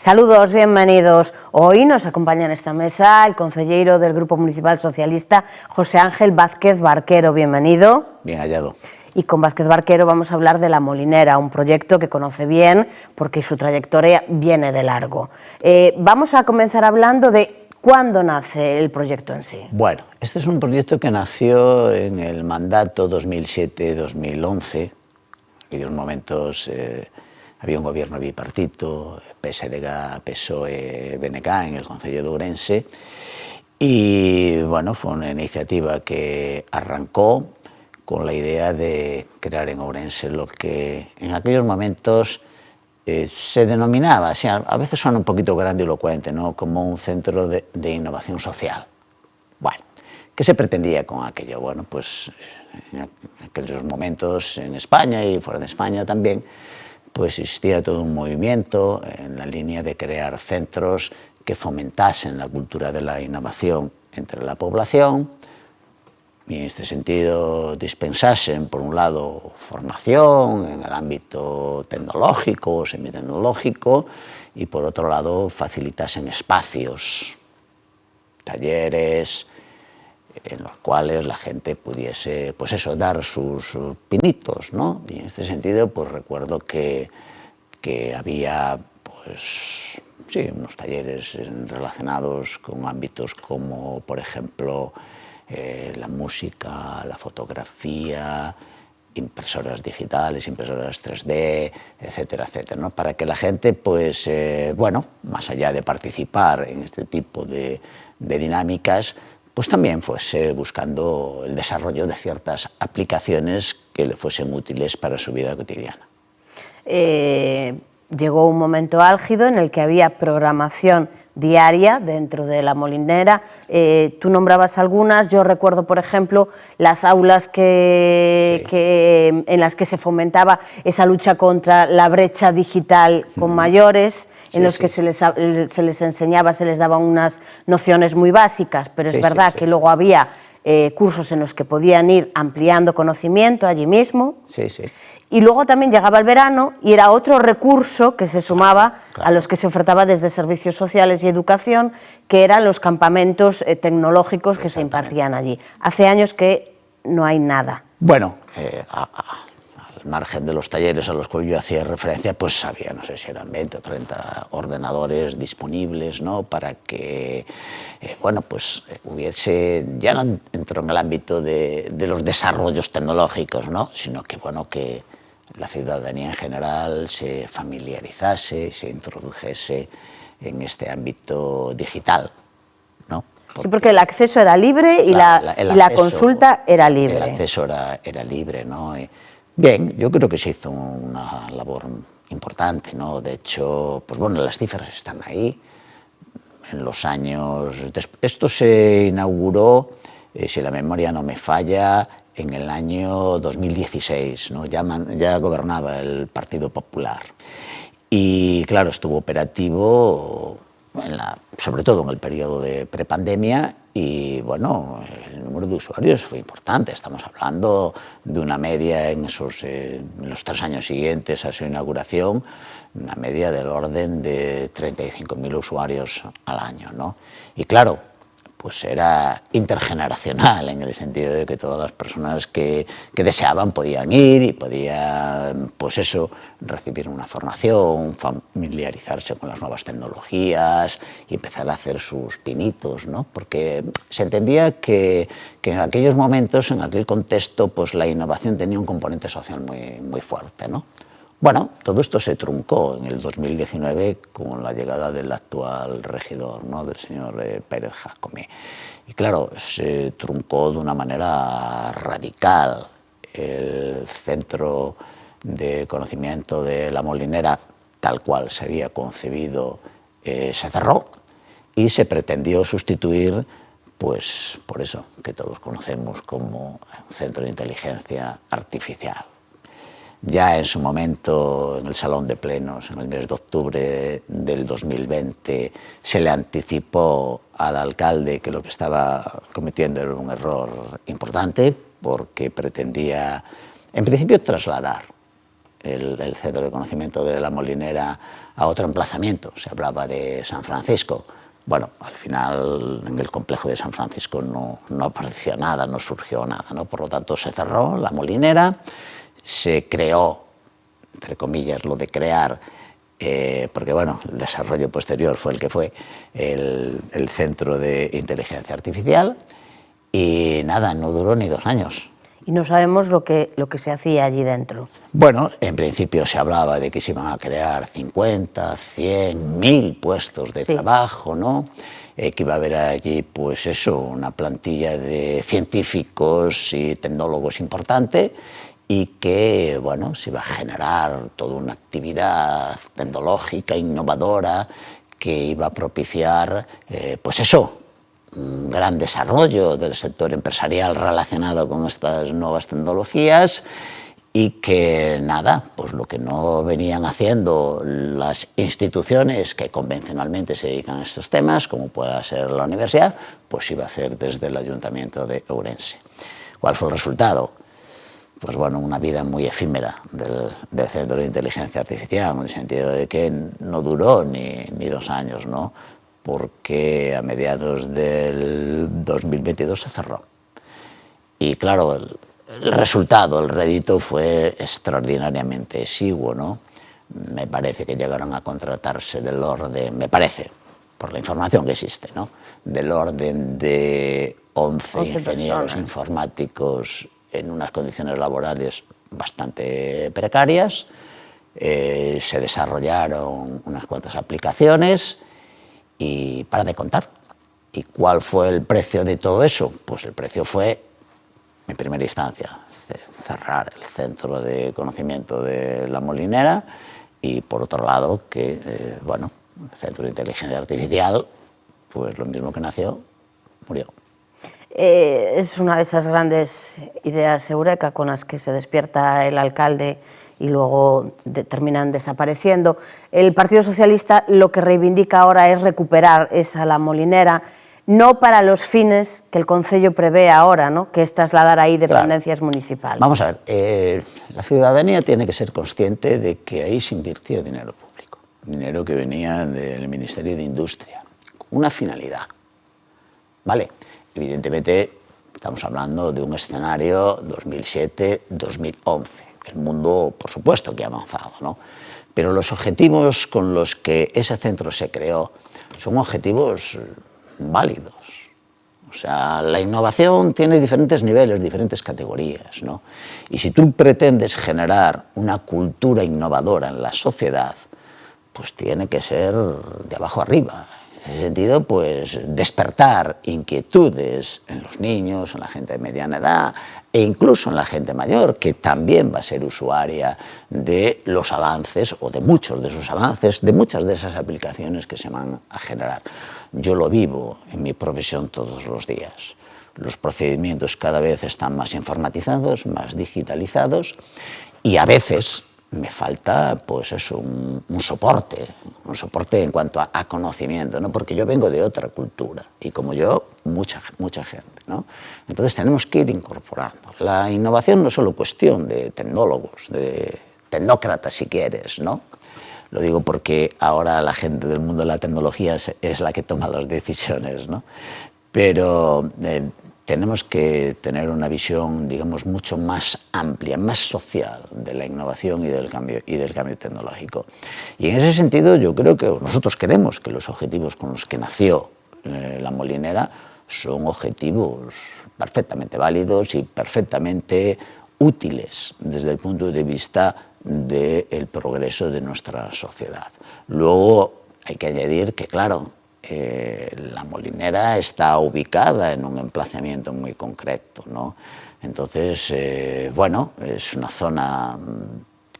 Saludos, bienvenidos. Hoy nos acompaña en esta mesa el concelleiro del Grupo Municipal Socialista, José Ángel Vázquez Barquero. Bienvenido. Bien hallado. Y con Vázquez Barquero vamos a hablar de La Molinera, un proyecto que conoce bien porque su trayectoria viene de largo. Vamos a comenzar hablando de cuándo nace el proyecto en sí. Bueno, este es un proyecto que nació en el mandato 2007-2011. En aquellos momentos había un gobierno bipartito, PSDG, PSOE, BNG en el Concello de Ourense, y bueno, fue una iniciativa que arrancó con la idea de crear en Ourense lo que en aquellos momentos se denominaba, así, a veces suena un poquito grandilocuente, ¿no?, como un centro de innovación social. Bueno, ¿qué se pretendía con aquello? Bueno, pues en aquellos momentos en España y fuera de España también, pues existía todo un movimiento en la línea de crear centros que fomentasen la cultura de la innovación entre la población y en este sentido dispensasen, por un lado, formación en el ámbito tecnológico o semitecnológico y por otro lado facilitasen espacios, talleres, en los cuales la gente pudiese, pues eso, dar sus pinitos, ¿no? Y en este sentido, pues recuerdo que había, pues, sí, unos talleres relacionados con ámbitos como, por ejemplo, la música, la fotografía, impresoras digitales, impresoras 3D, etcétera, etcétera, ¿no? Para que la gente, pues, bueno, más allá de participar en este tipo de dinámicas, pues también fuese buscando el desarrollo de ciertas aplicaciones que le fuesen útiles para su vida cotidiana. Llegó un momento álgido en el que había programación diaria dentro de La Molinera. Tú nombrabas algunas, yo recuerdo, por ejemplo, las aulas en las que se fomentaba esa lucha contra la brecha digital con mayores, en los que se les enseñaba, se les daban unas nociones muy básicas, pero es verdad que luego había cursos en los que podían ir ampliando conocimiento allí mismo. Y luego también llegaba el verano y era otro recurso que se sumaba a los que se ofertaba desde Servicios Sociales y Educación, que eran los campamentos tecnológicos que se impartían allí. Hace años que no hay nada. Bueno, al margen de los talleres a los que yo hacía referencia, pues había, no sé si eran 20 o 30 ordenadores disponibles, ¿no?, para que, bueno, pues hubiese, ya no entró en el ámbito de los desarrollos tecnológicos, ¿no?, sino que, bueno, que la ciudadanía en general se familiarizase, se introdujese en este ámbito digital, ¿no? Sí, porque el acceso era libre y la consulta era libre. El acceso era libre, ¿no? Bien, yo creo que se hizo una labor importante, ¿no? De hecho, pues bueno, las cifras están ahí. En los años... Esto se inauguró, si la memoria no me falla, en el año 2016, ¿no? Ya gobernaba el Partido Popular. Y claro, estuvo operativo sobre todo en el periodo de prepandemia y bueno, el número de usuarios fue importante. Estamos hablando de una media en los 3 años siguientes a su inauguración, una media del orden de 35.000 usuarios al año, ¿no? Y claro, pues era intergeneracional en el sentido de que todas las personas que deseaban podían ir y podían, pues eso, recibir una formación, familiarizarse con las nuevas tecnologías y empezar a hacer sus pinitos, ¿no? Porque se entendía que en aquellos momentos, en aquel contexto, pues la innovación tenía un componente social muy fuerte, ¿no? Bueno, todo esto se truncó en el 2019 con la llegada del actual regidor, ¿no?, del señor Pérez Jacome. Y claro, se truncó de una manera radical. El centro de conocimiento de La Molinera, tal cual se había concebido, se cerró y se pretendió sustituir, pues por eso que todos conocemos como un centro de inteligencia artificial. Ya en su momento, en el Salón de Plenos, en el mes de octubre del 2020, se le anticipó al alcalde que lo que estaba cometiendo era un error importante porque pretendía, en principio, trasladar el centro de conocimiento de La Molinera a otro emplazamiento. Se hablaba de San Francisco. Bueno, al final en el complejo de San Francisco no apareció nada, no surgió nada, ¿no? Por lo tanto se cerró La Molinera, se creó, entre comillas, lo de crear, porque bueno, el desarrollo posterior fue el que fue, el Centro de Inteligencia Artificial, y nada, no duró ni 2 años. Y no sabemos lo que se hacía allí dentro. Bueno, en principio se hablaba de que se iban a crear 50, 100, 1000 puestos de trabajo, ¿no? Que iba a haber allí, pues eso, una plantilla de científicos y tecnólogos importante, y que, bueno, se iba a generar toda una actividad tecnológica, innovadora, que iba a propiciar, pues eso, un gran desarrollo del sector empresarial relacionado con estas nuevas tecnologías, y que nada, pues lo que no venían haciendo las instituciones que convencionalmente se dedican a estos temas, como pueda ser la universidad, pues iba a hacer desde el Ayuntamiento de Ourense. ¿Cuál fue el resultado? Pues bueno, una vida muy efímera del Centro de Inteligencia Artificial, en el sentido de que no duró ni 2 años, ¿no? Porque a mediados del 2022 se cerró. Y claro, el resultado, el rédito fue extraordinariamente exiguo, ¿no? Me parece que llegaron a contratarse del orden, me parece, por la información que existe, ¿no? Del orden de 11 ingenieros informáticos en unas condiciones laborales bastante precarias. Se desarrollaron unas cuantas aplicaciones y para de contar. ¿Y cuál fue el precio de todo eso? Pues el precio fue, en primera instancia, cerrar el Centro de Conocimiento de La Molinera, y por otro lado que, bueno, el Centro de Inteligencia Artificial, pues lo mismo que nació, murió. Es una de esas grandes ideas eureka con las que se despierta el alcalde y luego terminan desapareciendo. El Partido Socialista lo que reivindica ahora es recuperar esa La Molinera, no para los fines que el Concello prevé ahora, ¿no? Que es trasladar ahí dependencias municipales. Vamos a ver, la ciudadanía tiene que ser consciente de que ahí se invirtió dinero público, dinero que venía del Ministerio de Industria, con una finalidad, ¿vale? Evidentemente estamos hablando de un escenario 2007-2011, el mundo por supuesto que ha avanzado, ¿no? Pero los objetivos con los que ese centro se creó son objetivos válidos. O sea, la innovación tiene diferentes niveles, diferentes categorías, ¿no? Y si tú pretendes generar una cultura innovadora en la sociedad, pues tiene que ser de abajo arriba. En ese sentido, pues despertar inquietudes en los niños, en la gente de mediana edad e incluso en la gente mayor, que también va a ser usuaria de los avances o de muchos de esos avances, de muchas de esas aplicaciones que se van a generar. Yo lo vivo en mi profesión todos los días. Los procedimientos cada vez están más informatizados, más digitalizados, y a veces me falta, pues eso, un soporte en cuanto a conocimiento, ¿no? Porque yo vengo de otra cultura y como yo, mucha gente, ¿no? Entonces tenemos que ir incorporando. La innovación no es solo cuestión de tecnólogos, de tecnócratas si quieres, ¿no? Lo digo porque ahora la gente del mundo de la tecnología es la que toma las decisiones, ¿no? Pero tenemos que tener una visión, digamos, mucho más amplia, más social de la innovación y del cambio tecnológico. Y en ese sentido yo creo que nosotros queremos que los objetivos con los que nació La Molinera son objetivos perfectamente válidos y perfectamente útiles desde el punto de vista del progreso de nuestra sociedad. Luego hay que añadir que, claro, La Molinera está ubicada en un emplazamiento muy concreto, ¿no? Entonces, bueno, es una zona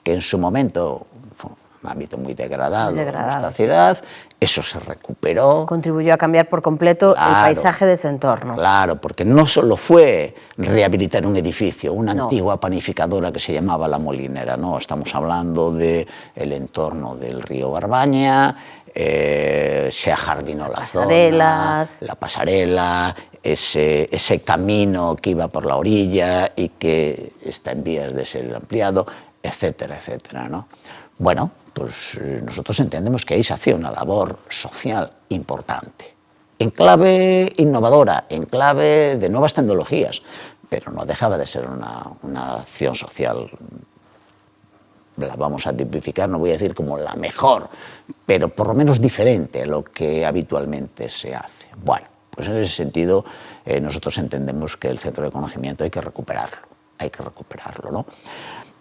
que en su momento fue un ámbito muy degradado de nuestra ciudad, eso se recuperó. Contribuyó a cambiar por completo el paisaje de ese entorno. Claro, porque no solo fue rehabilitar un edificio, una antigua panificadora que se llamaba La Molinera, no, estamos hablando del entorno del río Barbaña, se ajardinó la zona, la pasarela, ese camino que iba por la orilla y que está en vías de ser ampliado. etcétera, etcétera, ¿no? Bueno, pues nosotros entendemos que ahí se hacía una labor social importante, en clave innovadora, en clave de nuevas tecnologías, pero no dejaba de ser una acción social, la vamos a tipificar, no voy a decir como la mejor, pero por lo menos diferente a lo que habitualmente se hace. Bueno, pues en ese sentido nosotros entendemos que el centro de conocimiento hay que recuperarlo, ¿no?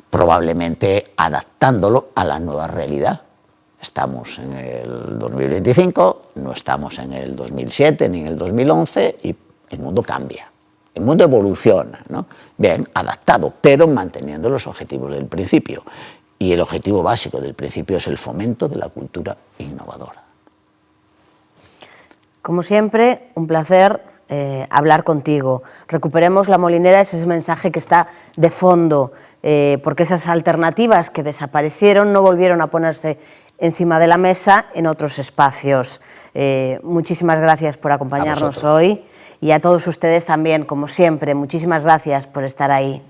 Probablemente adaptándolo a la nueva realidad. Estamos en el 2025, no estamos en el 2007 ni en el 2011 y el mundo cambia, el mundo evoluciona, ¿no? Bien, adaptado, pero manteniendo los objetivos del principio. Y el objetivo básico del principio es el fomento de la cultura innovadora. Como siempre, un placer hablar contigo. Recuperemos La Molinera, es ese mensaje que está de fondo, porque esas alternativas que desaparecieron no volvieron a ponerse encima de la mesa en otros espacios. Muchísimas gracias por acompañarnos hoy y a todos ustedes también, como siempre, muchísimas gracias por estar ahí.